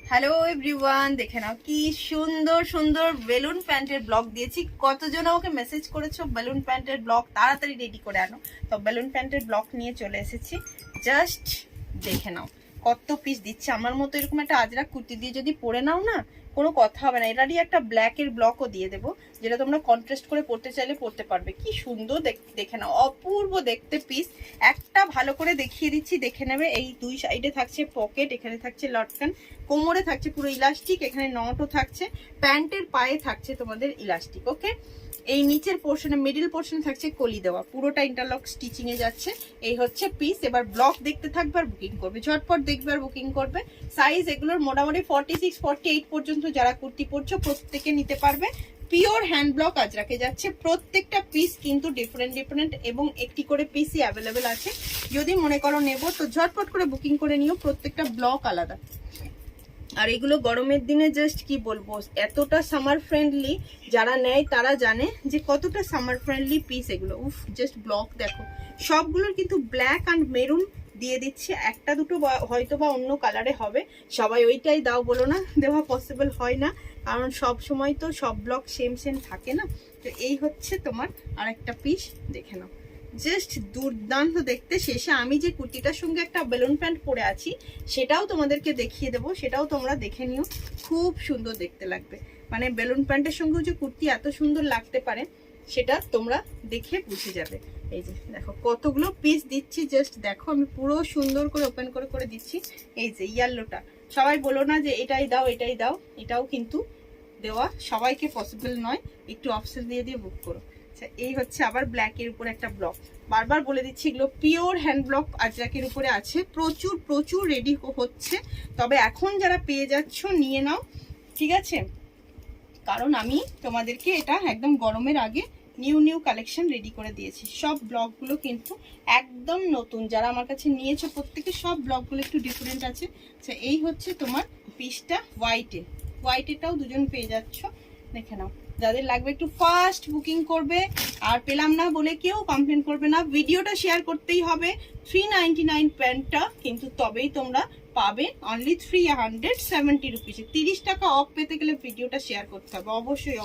Hello everyone, দেখে নাও কি সুন্দর সুন্দর বেলুন প্যান্টের ব্লগ দিয়েছি। কতজন আমাকে মেসেজ করেছো বেলুন প্যান্টের ব্লগ তাড়াতাড়ি রেডি করে আনো, তো বেলুন প্যান্টের ব্লগ নিয়ে চলে এসেছি। জাস্ট দেখে নাও কত পিস দিচ্ছে। আমার মতো এরকম একটা আজরাক কুর্তি দিয়ে যদি পরে নাও না, কোনো কথা হবে না। এটারই একটা ব্ল্যাকের ব্লকও দিয়ে দেবো, যেটা তোমরা কন্ট্রাস্ট করে পরতে চাইলে পরতে পারবে। কি সুন্দর দেখে নাও, অপূর্ব দেখতে পিস। একটা ভালো করে দেখিয়ে দিচ্ছি, দেখে নেবে। এই দুই সাইডে থাকছে পকেট, এখানে থাকছে লটকান, কোমরে থাকছে পুরো ইলাস্টিক, এখানে নটও থাকছে, প্যান্টের পায়ে থাকছে তোমাদের ইলাস্টিক। ওকে, এই নিচের পোর্শনে মিডল পোর্শনে থাকছে কলি দেওয়া, পুরোটা ইন্টারলক স্টিচিং এ যাচ্ছে। এই হচ্ছে পিস। এবার ব্লক দেখতে থাকবে আর বুকিং করবে, ঝটপট দেখবে আর বুকিং করবে। সাইজ এগুলোর মোটামুটি 46 48 পর্যন্ত যারা কুর্তি পরছো প্রত্যেকে নিতে পারবে। পিওর হ্যান্ড ব্লক আজরাকে যাচ্ছে। প্রত্যেকটা পিস কিন্তু ডিফারেন্ট এবং একটি করে পিসই অ্যাভেলেবেল আছে। যদি মনে করো নেবো তো ঝটপট করে বুকিং করে নিও, প্রত্যেকটা ব্লক আলাদা। আর এগুলো গরমের দিনে জাস্ট কি বলবো, এতটা সামার ফ্রেন্ডলি, যারা নেয় তারা জানে যে কতটা সামার ফ্রেন্ডলি পিস এগুলো। উফ, জাস্ট ব্লক দেখো। সবগুলোর কিন্তু ব্ল্যাক অ্যান্ড মেরুন দিয়ে দিচ্ছে, একটা দুটো হয়তো বা অন্য কালারে হবে। সবাই ওইটাই দাও বলো না, দেওয়া পসিবল হয় না, কারণ সব সময় তো সব ব্লক সেম থাকে না। তো এই হচ্ছে তোমার আরেকটা পিস, দেখে নাও। জাস্ট দুর্দান্ত দেখতে। শেষে আমি যে কুর্তিটার সঙ্গে একটা বেলুন প্যান্ট পরে আছি সেটাও তোমাদেরকে দেখিয়ে দেবো, সেটাও তোমরা দেখে নিও। খুব সুন্দর দেখতে লাগবে। মানে বেলুন প্যান্টের সঙ্গেও যে কুর্তি এত সুন্দর লাগতে পারে সেটা তোমরা দেখে বুঝে যাবে। এই যে দেখো কতগুলো পিস দিচ্ছি, জাস্ট দেখো। আমি পুরো সুন্দর করে ওপেন করে করে দিচ্ছি। এই যে ইয়েলোটা, সবাই বলো না যে এটাই দাও এটাই দাও, এটাও কিন্তু দেওয়া সবাইকে পসিবল নয়। একটু অপশন দিয়ে দিয়ে বুক করো। আচ্ছা, এই হচ্ছে আবার ব্ল্যাকের উপর একটা ব্লক। বারবার বলে দিচ্ছি এগুলো পিওর হ্যান্ড ব্লক আজরাকের উপরে আছে। প্রচুর প্রচুর রেডি হচ্ছে, তবে এখন যারা পেয়ে যাচ্ছ নিয়ে নাও, ঠিক আছে? কারণ আমি তোমাদেরকে এটা একদম গরমের আগে নিউ কালেকশন রেডি করে দিয়েছি। সব ব্লকগুলো কিন্তু একদম নতুন। যারা আমার কাছে নিয়েছো প্রত্যেকে সব ব্লকগুলো একটু ডিফারেন্ট আছে। আচ্ছা, এই হচ্ছে তোমার পিসটা হোয়াইটেটাও দুজন পেয়ে যাচ্ছ, দেখে নাও। যাদের লাগবে একটু ফাস্ট বুকিং করবে, আর পেলাম না বলে কেউ কমপ্লেন করবে না। ভিডিওটা শেয়ার করতেই হবে। 399 প্যান্টটা কিন্তু তবেই তোমরা পাবে অনলি 370 রুপিসে। 30 টাকা অফ পেতে গেলে ভিডিওটা শেয়ার করতে হবে অবশ্যই।